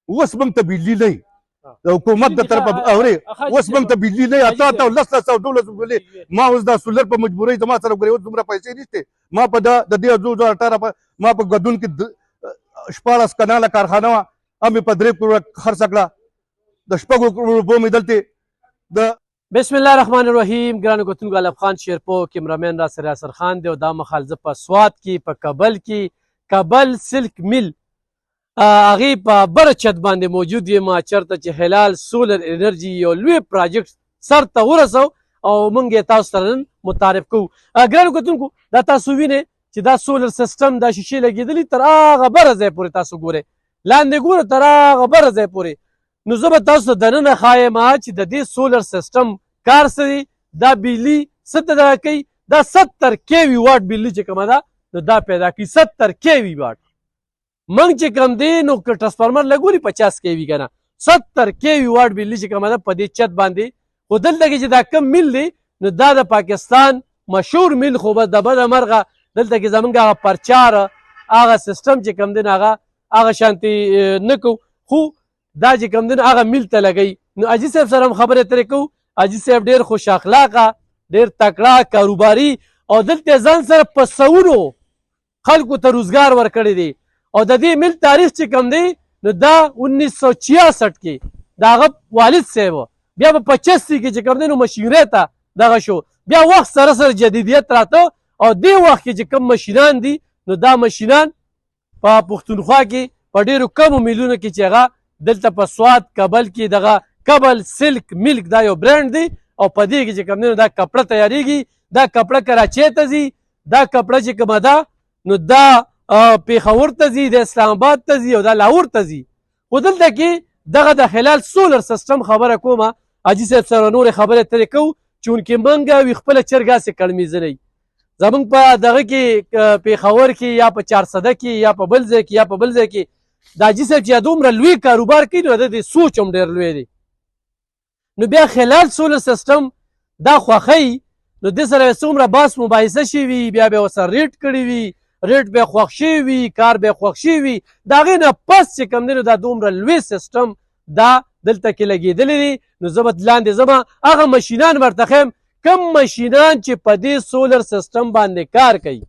اوس موږ ته بجلي نه وي د حکومت د طرفه اورې اوس موږ ته بجلي نه وي اته اته لس لس او 12 ما اوس دا سولر په مجبورۍ زما سره ګورې اوس دومره پیسې نشته ما په د دې 2018 ما په ګدون کې 14 کناله کارخانه وه مې په 3 کروړه خرڅ کړه د 6 کروړو روپو مې دلته د بسم الله الرحمن الرحیم ګرانو کتونکو الف خان شیرپو کیمرامین را سره یاسر خان دی او دا مخال زه په سوات کې په کابل کې کابل سلک مل هغې په بره چت باندې موجود یم چېرته چې هلال سولر انرژي یو لوی پراجکټ سر ته ورسو او موږ یې تاسو سره نن متعارف کوو ګرانو کتونکو دا تاسو وینئ چې دا سولر سیسټم دا شیشې لګېدلي تر هغه بره ځای پورې تاسو ګورئ لاندې ګوره تر هغه بره ځای پورې نو زه به تاسو ته دننه ښایم چې د دې سولر سیسټم کار څه دی دا بجلي څه ته دغه کوي دا 70 کیوي واټ بجلي چې کومه ده نو دا پیدا کوي 70 کیوي واټ موږ چې کوم دی نو که ټرانسفارمر لګولي 50 کیوي که نه 70 کیوي واټ بجلي چې کومه ده په دې چت باندې خو دلته کې چې دا کم مل دی نو دا د پاکستان مشهور مل خو بس د بده مرغه دلته کې زمونږ هغه پرچار هغه سیسټم چې کوم دی نو هغه شانتې نه کوو خو دا چې کوم دی نو هغه مل ته لګوي نو حاجي صاحب سره هم خبرې اترې کوو حاجي صاحب ډېر خوش اخلاقه ډېر تکړه کاروباري او دلته ځان سره په سوونو خلکو ته روزګار ورکړی دی او د دې مل تاریخ چې کوم دی نو دا 1966 کې د هغه والد صاحب بیا په 85 کې چې کوم دی نو مشینرۍ ته دغه شو بیا وخت سره سره جدیدیت راته او دې وخت کې چې کوم مشینان دي نو دا مشینان په پښتونخوا کې په ډېرو کمو میلونو کې چې هغه دلته په سوات کابل کې دغه کابل سلک ملک دا یو برانډ دی او په دې کې چې کوم دی نو دا کپړه تیاریږي دا کپړه کراچۍ ته ځي دا کپړه چې کومه ده نو دا پېښور ته ځي د اسلام آباد ته ځي او دا لاهور ته ځي خو دلته کې دغه د هلال سولر سیسټم خبره کومه حاجي صاحب سره نورې خبرې اترې کوو چونکې موږ وي خپله چرګ هسې کړمیزنئ زموږ په دغه کې پېښور کې یا په 400 کې یا په بل ځای کې یا په بل ځای کې د حاجي صاحب چې دومره لوی کاروبار کوي نو د دې سوچ هم ډېر لوی دی نو بیا هلال سولر سیسټم دا خوښوي نو دې سره څومره باس مباحثه شوي بیا به ورسره ریټ کړي وي ریټ به خوښ شوي وي کار به خوښ شوي وي د هغې نه پس چې کوم دی نو دا دومره لوی سیسټم دا دلته کې لګېدلی دی نو زه به لاندې ځمه هغه مشینان ورته ښیم کم مشینان چې په دې سولر سیسټم باندې کار کوي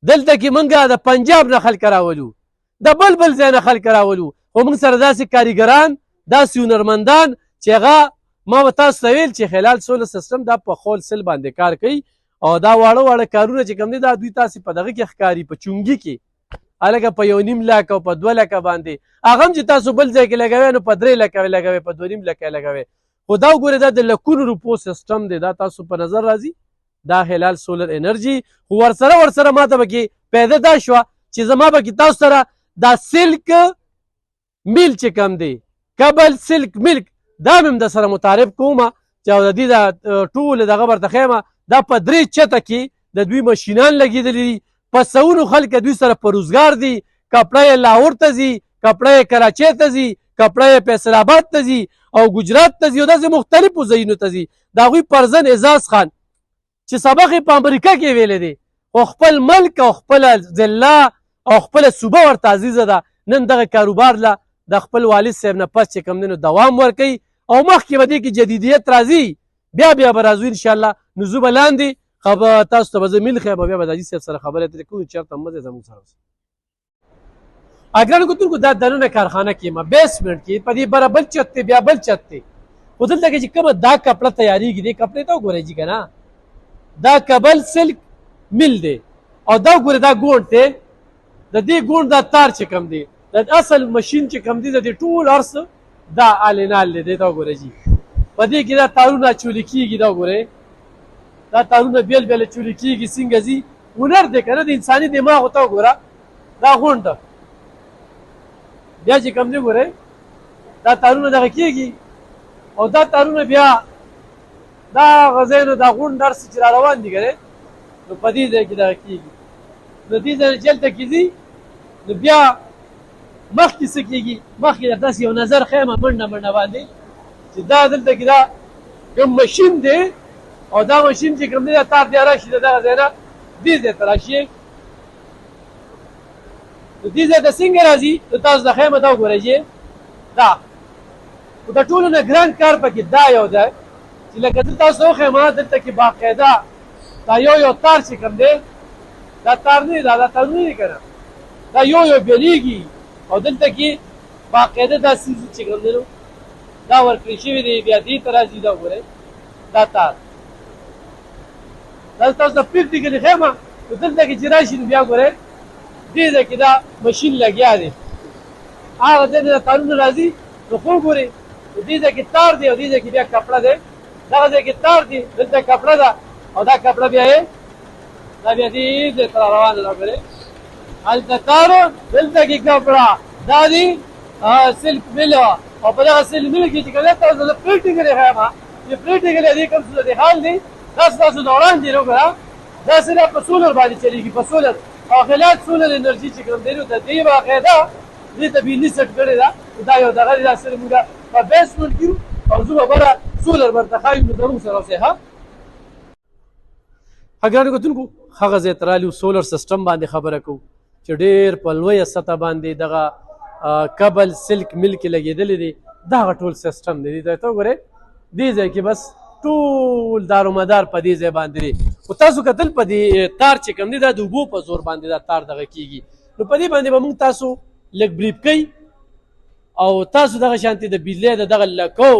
دلته کې موږ د پنجاب نه خلک راولو د بل ځای نه خلک راولو خو موږ سره داسې کاریګران داسې هنرمندان چې هغه ما به تاسو ته ویل چې هلال سولر سیسټم دا په خول سل باندې کار کوي او دا واړه واړه کارونه چې کوم دي دا دوی تاسې په دغه کې ښکاري په چونګي کې هلکه په 1.5 لک او په 2 لکه باندې هغه هم چې تاسو بل ځای کې لګوئ نو په 3 لکه لګوئ په 2.5 لکه لګوئ خو دا وګورئ دا د لکونو روپو سیسټم دی دا تاسو په نظر راځي دا هلال سولر انرژي خو ورسره ما ته پکې پیدا دا شوه چې زما پکې تاسو سره دا سلک میل چې کوم دی کابل سلک ملک دا مې هم د سره متعارف کومه چې د دې د ټول دغه برته ښیمه دا په 3 چته کې د دوی مشینان لګېدلي دي په سوونو خلک دوی سره په روزګار دي کپړه یې لاهور ته ځي کپړه یې کراچۍ ته ځي کپړه یې فیصل آباد ته ځي او ګجرات ته ځي او داسې مختلفو ځایونو ته ځي د هغوی پرزن اعزاز خان چې سبق یې په امریکا کې ویلی دی خو خپل ملک او خپله ضلع او خپله صوبه ورته عزیزه ده نن دغه کاروبار له د خپل والد صاحب نه پس چې کوم دی نو دوام ورکوي او مخکې به دې کې جدیدیت راځي بیا به راځو انشاءالله نو زه به لاندې تاسو ته به زه میل ښیم بیا به د حاجي صاحب سره خبرې اترې کوو چېرته مه ځئ زموږ سره اوسئ ګرانو کتونکو دا دننه کارخانه کې یم بیسمنټ کې په دې بره بل چت دی بیا بل چت دی خو دلته کې چې کومه دا کپړه تیارېږي دې کپړې ته وګورئ جي که نه دا کابل سلک مل دی او دا وګورئ دا ګونډ دی د دې ګونډ دا تار چې کوم دی د اصل مشین چې کوم دی د دې ټول هر څه دا آلینال دی دا وګورئ جي په دې کې دا تارونه اچولي کېږي دا وګورئ دا تارونه بیل بیل اچولي کېږي څنګه ځي هنر دی که نه د انساني دماغ ته وګوره دا غونډه بیا چې کوم دی وګورئ دا تارونه دغه کېږي او دا تارونه بیا دا هغه ځای نه دا غونډ هر څه چې را روان دي که نه نو په دې ځای کې دغه کېږي نو دې ځای نه چې هلته کې ځي نو بیا مخکې څه کېږي مخکې درته داسې یو نظر ښیم منډه منډه باندې چې دا دلته کې دا کوم مشین دی او دا مشین چې کوم دی دا تار دی راشي د دغه ځای نه دې ځای ته راشي نو دې ځای ته څنګه راځي نو تاسو د خیمه ته وګورئ چې دا خو د ټولو نه ګران کار پکې دا یو دی چې لکه دلته تاسو وښیم دلته کې باقاعده دا یو تار چې کوم دی دا تار نه دی دا تارونه دي که نه دا یو بېلېږي او دلته کې باقاعده دا څیز چې کوم دی نو دا ورکړل شوي دی بیا دې ته راځي دا وګورئ دا تار دا تاسو د پرېکټیکلي خیمه نو دلته کې چې راشي نو بیا ګورئ دې ځای کې دا مشین لګیا دی هغه ځای نه تارونه راځي نو خو ګورئ نو دې ځای کې تار دی او دې ځای کې بیا کپړه دی دغه ځای کې تار دی دلته کپړه ده او دا کپړه بیا یې دا بیا دې ځای ته روانه ده ګورئ هلته تار دلته کې کپړه دا دی سلک مل او په دغه سلک مل کې چې کوم تاسو د پرېکټیکلي خیمه چې پرېکټیکلي دې کوم صورتحال دی دا ستاسو د وړاندې دی وګوره دا صرف په سولر باندې چلېږي په سولر او خلال سولر انرژي چې کوم دی نو د دې باقاعده دې ته بجلي سیټ کړې ده دا یو دغه دی دا سره موږ په بیسمنټ کې او زه به بره سولر ورته ښایو نو زموږ سره اوسئ ښه ګرانو کتونکو هغه ځای ته رالي سولر سیسټم باندې خبره کوو چې ډېر په لویه سطح باندې دغه کبل سلک مل کې لګېدلی دی دغه ټول سیسټم دی دې ته وګورئ دې ځای کې بس ټول دارومدار په دې ځای باندې دی خو تاسو کتل په دې تار چې کوم دی دا د اوبو په زور باندې دا تار دغه کېږي نو په دې باندې به موږ تاسو لږ بریف کوي او تاسو دغه شانتې د بجلۍ د دغه لکو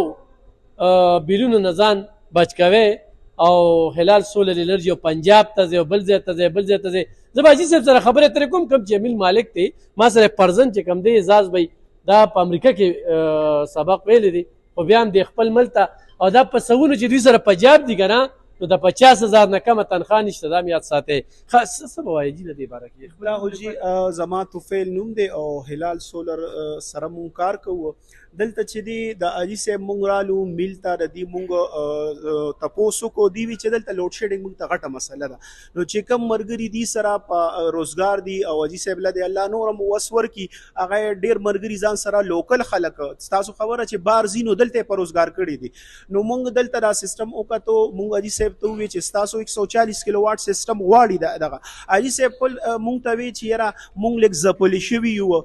بیلونو نه ځان بچ کوئ او هلال سولر انرژي او پنجاب ته ځئ او بل ځای ته ځئ بل ځای ته ځئ زه به حاجي صاحب سره خبرې اترې کوم کوم چې امیل مالک دی ما سره پرزن چې کوم دی اعزاز بی دا په امریکا کې سبق ویلی دی خو بیا هم دی خپل ملک ته او دا په سوونو چې دوی سره پنجاب دي که نه نو د 50,000 نه کمه تنخواه نشته دا هم یاد ساتئ څه به وایي جي له دې باره کې راهل جي زما توفیل نوم دی او هلال سولر سره مونږ کار کوو دلته چې دی د حاجي صاحب مونږ رالو میل ته د دې مونږ تپوس وکړو دوی وي چې دلته لوډ شیډینګ مونږ ته غټه مسله ده نو چې کوم ملګري دي سره په روزګار دي او حاجي صاحب له دې الله نور هم وس ورکړي هغه ډېر ملګري ځان سره لوکل خلک ستاسو خبره چې بار ځي نو دلته په روزګار کړي دي نو مونږ دلته دا سیسټم وکړو مونږ حاجي صاحب ته وویل چې ستاسو 140 کیلو واټ سیسټم غواړي دغه حاجي صاحب مونږ ته وی چې یاره مونږ لږ ځپلي شوي یو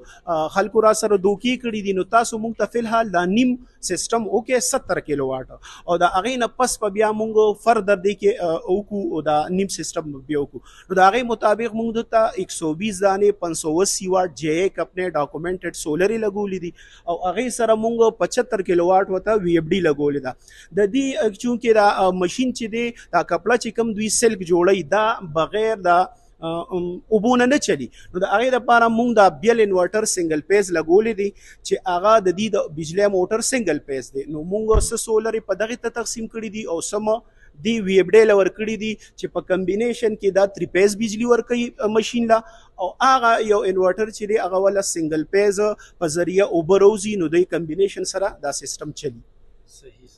خلکو را سره دوکې کړي دي نو تاسو مونږ ته فلحال دا نیم سیسټم اوکې 70 کیلو واټ او دا هغې نه پس په بیا مونږ فردر دی کې وکړو دا نیم سیسټم بیا وکړو نو د هغې مطابق مونږ دلته 120 دانې 580 واټ جے اپنے ډاکومنټډ سولر یې لګولي دي او هغې سره مونږ 75 کیلو واټ ورته وی ایف ډي لګولې ده د دې چونکې دا مشین چې دی دا کپړه چې کوم دوی سلک جوړوي دا بغیر دا اوبونه نه چلی نو د هغې دپاره مونږ دا بیل انورټر سنګل پیز لګولی دی چې هغه د دې د بجلی موټر سنګل پیز دی نو مونږ څه سولر په دغې ته تقسیم کړي دي او سم دی وی ایف ډی له ورکړي دي چې په کمبینیشن کې دا 3 پیز بجلی ورکوي مشین لا او هغه یو انورټر چې دی هغه ولا سنګل پیز په ذریعه اوبه روزي نو د کمبینیشن سره دا سیسټم چلی صحیح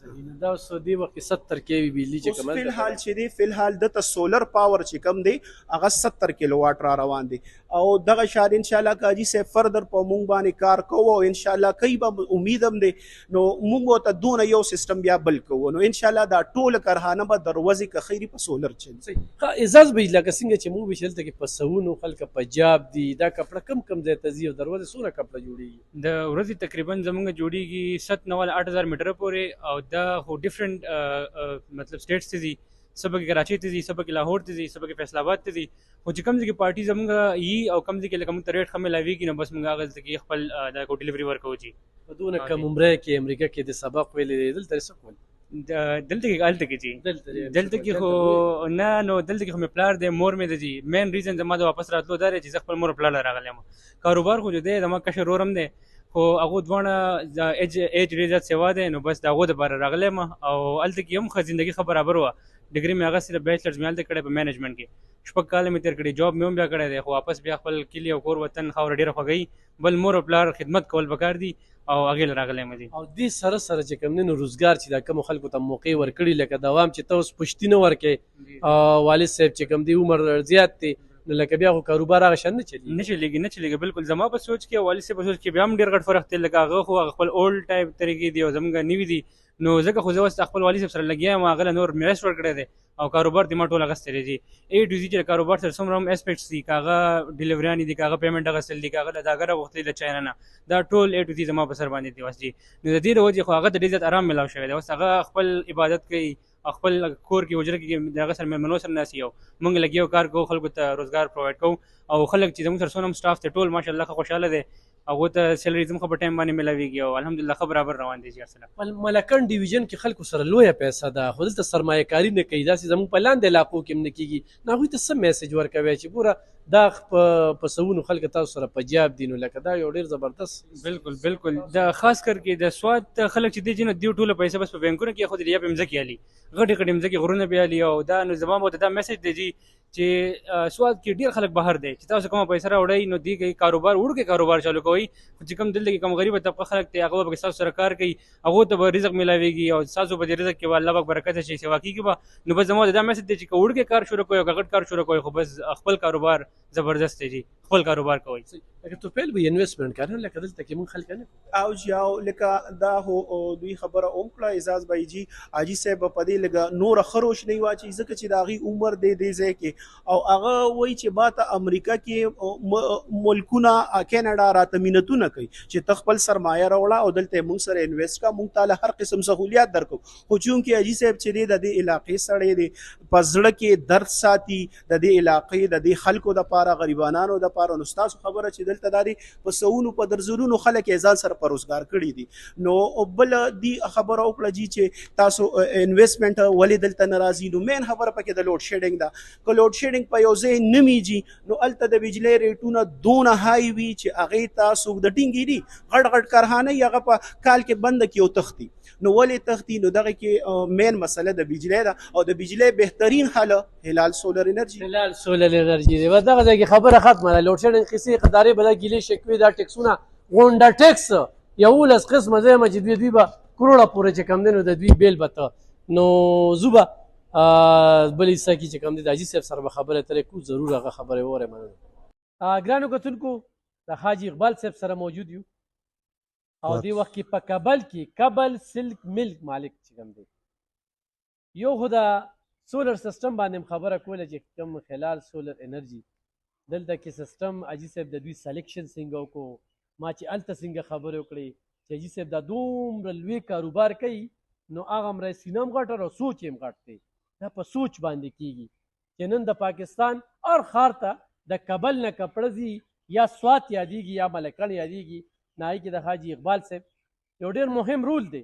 دا اوس دې وخت کې 70 کیوي بجلی چې کومه فلحال چې دی فلحال دته سولر پاور چې کم دی هغه 70 کیلو واټ را روان دی او دغه شار ان شاء الله کاجی سے فردر په مونږ باندې کار کوو او ان شاء الله کای به امید هم دی نو مونږ ته دونه یو سیستم بیا بل کوو نو ان شاء الله دا ټول کرهانه به دروازې که خیری په سولر چل اعزاز به لکه څنګه چې مونږ بشلته کې په سوونو خلک پنجاب دي دا کپړه کم ځای ته ځي او دروازه سونه کپړه جوړیږي د ورځې تقریبا زمونږ جوړیږي 7,9,8,000 میټر پورې او دا خو ډیفرنٹ مطلب سټیټس ته ځي سبا کې کراچي ته ځي سبا کې لاهور ته ځي سبا کې فیصل آباد ته ځي خو چې کوم ځای کې پارټي زمونږ یي او کوم ځای کې لکه موږ ته ریټ ښه میلاویږي نو بس موږ هغه ځای کې خپل دا کو ډیلیوري ورکوو چې په دونه کم عمره کې امریکا کې د سبق ویلې دی دلته څه کول دلته کې هلته کې چې دلته کې خو نه نو دلته کې خو مې پلار دی مور مې دی چې مین ریزن زما د واپس راتلو دا دی چې زه خپل مور پلار له راغلی یم کاروبار خو جو دی زما کشر ورور هم دی خو هغه دواړه ایج ډېر زیات سیوا دی نو بس د هغو دپاره راغلی یم او هلته کې هم ښه زندګي ښه برابر وه ډګري مې هغه صرف بیچلرز مې هلته کړی په مینجمنټ کې 6 کاله مې تېر کړي جاب مې هم بیا کړی دی خو واپس بیا خپل کلي او کور وطن خاوره ډېره خوښوي بل مور او پلار خدمت کول پکار دي او هغې له راغلی یم او دې سره سره چې کوم دی نو روزګار چې دا کومو خلکو ته موقع ورکړي لکه دوام چې ته اوس پشتي نه ورکې والد صاحب چې کوم دی عمر زیات دی نو لکه بیا خو کاروبار هغه شان نه چلیږي. نه چلیږي بالکل. زما په سوچ کې او والي صاحب په سوچ کې بیا هم ډېر غټ فرق دی. لکه هغه خو هغه خپل اولډ ټایپ طریقې دي او زموږ نوي دي، نو ځکه خو زه اوس خپل والي صاحب سره لګیا یم، هغه له نور میراث ورکړی دی او کاروبار دې ما ټول اخیستی دی. اے ټو زی چې کاروبار سره څومره هم اسپیکټس دي، که هغه ډیلیوریانې دي، که هغه پیمنټ اخیستل دي، که هغه له دا ګره غوښتلي له چاینا نه، دا ټول اے ټو زی زما په سر باندې دي اوس جي. نو د دې د وجې خو هغه ته ډېر زیات ارام ملاو شوی دی. اوس هغه خپل عبادت کوي، خپل کور کې حجره کې د هغه سره مېلمنو سره ناستي یو موږ لګیا یو کار کوو، خلکو ته روزګار پرووایډ کوو او خلک چې زموږ سره څونه هم سټاف دی ټول ماشاءالله ښه خوشحاله دی، هغو ته سیلري زموږ په ټایم باندې ملاویږي او الحمدلله ښه برابر روان دی. ملکن ډیویژن کې خلکو سره لویه پیسه ده، خو دلته سرمایه کاري نه کوي، داسې زموږ په لاندې علاقو کې هم نه کېږي. نو هغوی ته څه میسج ورکوي چې ګوره دا په سوونو خلک تاسو سره په جاب دي؟ نو لکه دا یو ډېر زبردست بالکل د خاص کر کې د سواد خلک چې دی چې نه دیو ټوله پیسې بس په بینکونو کې خو د یا په مځکې الي، غټې مځکې غرونه به الي. او دا نو زما به دا میسج دی چې سواد کې ډېر خلک بهر دی چې تاسو کومه پیسې راوړئ نو دی کوي کاروبار وړوکی کاروبار چالو کوئ، خو چې کوم دلته کې کوم غریبه طبقه خلک دی هغه به ستاسو سره کار کوي، هغو ته به رزق میلاویږي او ستاسو به د رزق کې به الله پاک برکت شي سوا کېږي به. نو بس زما دا میسج دی چې که وړوکی کار شروع کوئ او که غټ کار شروع کوئ خو بس خپل کاروبار زبردست دی، خپل کاروبار کوئ. لکه توفیل به انویسټمنټ کوي، لکه دلته کې موږ خلک نه او جاو لکه دا هو دوی خبره اوم کړه اعزاز بھائی جی حاجی صاحب په دې لګه نور خروش نه واچي ځکه چې دا غي عمر دی ځای کې او هغه وای چې باته امریکا کې ملکونه کینیډا راته مينتونه کوي چې تخپل سرمایه راوړه او دلته موږ سره انویسټ کا، موږ تعالی هر قسم سہولیات درکو. خو چون کې حاجی صاحب چې د دې علاقې سره دی پزړه کې درد ساتي د دې علاقې د دې خلکو د پاره غریبانو د پاره، نو تاسو خبره چې دلته داري په سونو په درزونو خلک ځان سره په روزګار کړی دي. نو بل دی خبره وکړه جی چې تاسو انویسټمنټ ولې دلته ناراضي؟ نو مین خبره پکې د لوډ شیډینګ ده. که لوډ شیډینګ په یو ځای نه میږي نو الته د بجلی ریټونه دونه هاي وي چې هغه تاسو د ټینګي دي غټ کارخانه هغه په کال کې بند کیو تختی. نو ولې تختی؟ نو دغه کې مین مسله د بجلی ده او د بجلی بهترین حل هلال سولر انرژي. هلال سولر انرژي دی. و دغه ځای کې خبره ختمه ده. لوډ شیډینګ قصې قدارې بل ګیلې شکوي دا ټیکسونه غونډه ټیکس یولس قسمه ځای چې دوی به کروڑه پورې چې کم دی نو د دوی بیل به ته نو زوبه بل حصه کې چې کم دی د حاجي صاحب سره به خبرې اترې کوو، ضرور هغه خبرې واورئ. مننه. ګرانو کتونکو د حاجي اقبال صاحب سره موجود یو او دې وخت کې په کابل کې کابل سلک ملک مالک چې کم دی یو خو د سولر سیسټم باندې خبره کوله چې کوم خلال سولر انرژي دلته کې سیسټم حاجي صاحب د دوی سلیکشن څنګه وکړو، ما چې هلته څنګه خبرې وکړې چې حاجي صاحب دا دومره لوی کاروبار کوي نو هغه مره سینه هم غټ او سوچ یې هم غټ دی. دا په سوچ باندې کېږي چې نن د پاکستان هر ښار ته د کابل نه کپړه ځي یا سوات یادېږي یا ملکن یادېږي، نه هغې کې د حاجي اقبال صاحب یو ډېر مهم رول دی.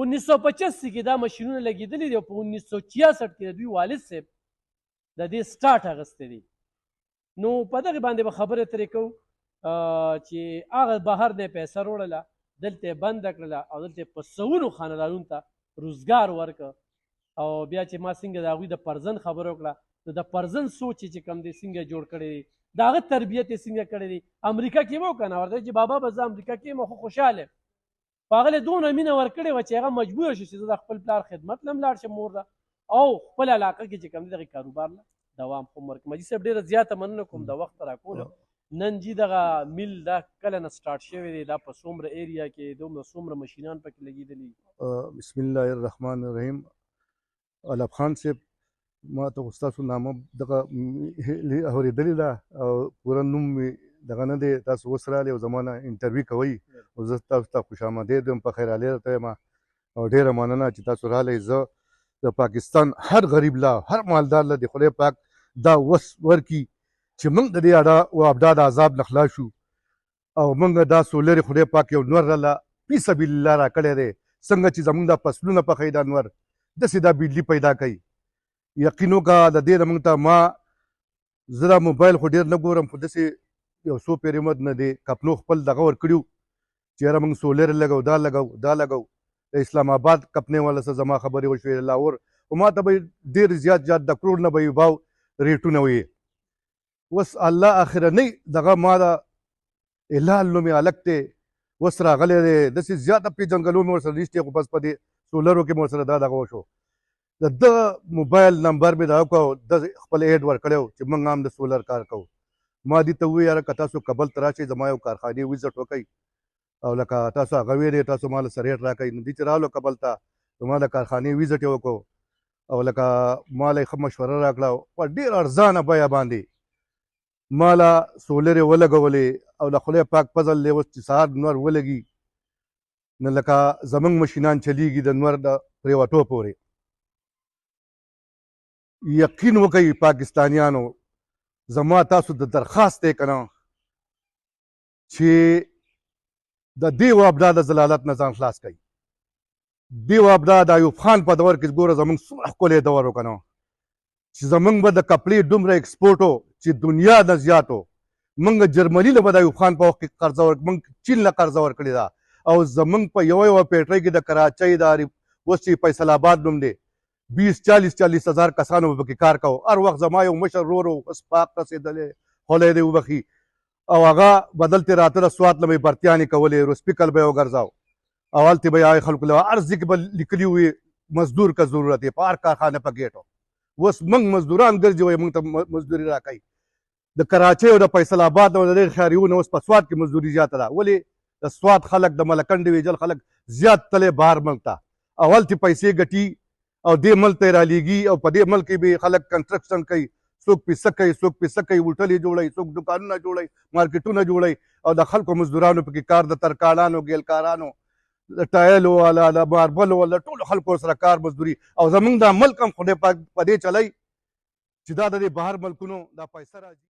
1985 کې دا مشینونه لګېدلي دي او په 1966 کې د دوی والد صاحب د دې سټارټ اخیستی دی. نو په دغې باندې به خبرې اترې کوو چې هغه بهر نه پیسه وروړله دلته بنده کړله او دلته په سوونو خاندانونو ته روزګار ورکړه او بیا چې ما څنګه د هغوی د پرزن خبره وکړه نو د پرزن سوچ چې کوم دی څنګه جوړ کړی دی، د هغه تربیت یې څنګه کړی دی. امریکا کې به وکنه ورته چې بابا به زه امریکا کې یم خو خوشحاله په هغه له دونه مینه ورکړې وه چې هغه مجبوره شو چې زه د خپل پلار خدمت له هم لاړ شم مور ده او خپل علاقه کې چې کوم دی دغې کاروبار له دوام هم ورکړم. حاجي صاحب ډېره زیاته مننه کوم د وخت راکولو. نن جي دغه میل دا کله نه سټارټ شوی دی، دا په څومره ایریا کې دومره څومره مشینان پکې لګېدلي؟ بسم الله الرحمن الرحیم. علب خان صاحب ما ته ستاسو نامه دغه اورېدلې ده او پوره نوم مې دغه نه دی، تاسو اوس راغلئ او زما نه انټرویو کوئ او زه تاسو ته خوش آمدید یم، په خیر حالې درته یم او ډېره مننه چې تاسو راغلئ. زه د پاکستان هر غریب لا هر مالدار له د خدای پاک دا وس ورکي چې موږ د دې اډا و ابدا د عذاب نه خلاص شو او موږ دا سولر خدای پاک یو نور راله فی سبیل الله راکړی دی. څنګه چې زموږ دا فصلونه پخوي دا نور داسې دا بجلي پیدا کوي. یقین وکړه د دې نه موږ ته ما زه دا موبایل خو ډېر نه ګورم خو داسې یو څو پېرې مد نه دی کپنو خپل دغه ورکړي چې یاره موږ سولر لګو دا لګو د اسلام آباد کپنې والا سره زما خبرې وشوې لاهور خو ما ته به ډېر زیات د کروڑ نه به یې باو ریټونه ویې. اوس الله اخرنۍ دغه ما د هلال نومې هلک دی اوس راغلی دی داسې زیاته پېژندګلو مې ورسره نشتې خو بس په دې سولرو کې مې ورسره دا دغه وشو. د موبایل نمبر مې دا وکړو د خپل ایډ ورکړی چې موږ هم د سولر کار کوو. ما دې ته وویل یاره که تاسو کابل ته راشئ زما یو کارخانې وزټ وکئ او لکه تاسو هغه ویلې تاسو ما له سره ریټ راکئ. نو دې چې راغلو کابل ته نو ما د کارخانې وزټ یې وکړو او لکه ما له یې ښه مشوره راکړه په ډېر ارزانه بیه باندې ما له سولر یې ولګولې او له خدای پاک فضل دی اوس چې سهار نور ولګي نو لکه زموږ مشینان چلیږي د نور د پرېوتو پورې. یقین وکئ پاکستانیانو زما تاسو د درخواست دی که نه چې د دې وابډا د ضلالت نه ځان خلاص کوي. دې وابډا د ایوب خان په دور کې ګوره زموږ څومره ښکلی دور و که نه چې زموږ به د کپړې دومره ایکسپورټ و چې دنیا نه زیات و. موږ جرمني له به د ایوب خان په وخت کې قرضه موږ چین له قرضه ورکړې ده او زموږ په یوه فیکټرۍ کې د کراچۍ د اوس چې فیصل آباد نوم دی 20-40 هزار کسانو به پکې کار کوو. هر وخت زما یو مشر ورور و اوس پاک رسېدلی خدای دې وبخي او هغه به دلتې راتله سوات له به یې برتیانې کولې روسپیکل به یې وګرځاو او هلته به یې خلکو له هر ځای کې به لیکلي وي مزدور که ضرورت یې په هر کارخانه په ګیټ و. اوس موږ مزدوران ګرځي وایي موږ ته مزدوري راکوي. د کراچۍ او د فیصل آباد او د دې ښاریونو اوس په سوات کې مزدوري زیاته ده. ولې د سوات خلک د ملکنډ ویجل خلک زیات تللی بهر ملک ته او هلته پیسې ګټي او دې ملک ته یې رالیږي او په دې ملک کې به خلک کنسټرکشن کوي څوک پیسه کوي څوک پیسه کوي هوټلې جوړوي څوک دکانونه جوړوي مارکیټونه جوړوي او د خلکو مزدورانو پکې کار د ترکاڼانو ګیلکارانو د ټایلو والا د ماربلو والا ټولو خلکو سره کار مزدوري او زموږ دا ملک هم خدای پاک په دې چلی چې دا د دې بهر ملکونو دا پیسه راځي.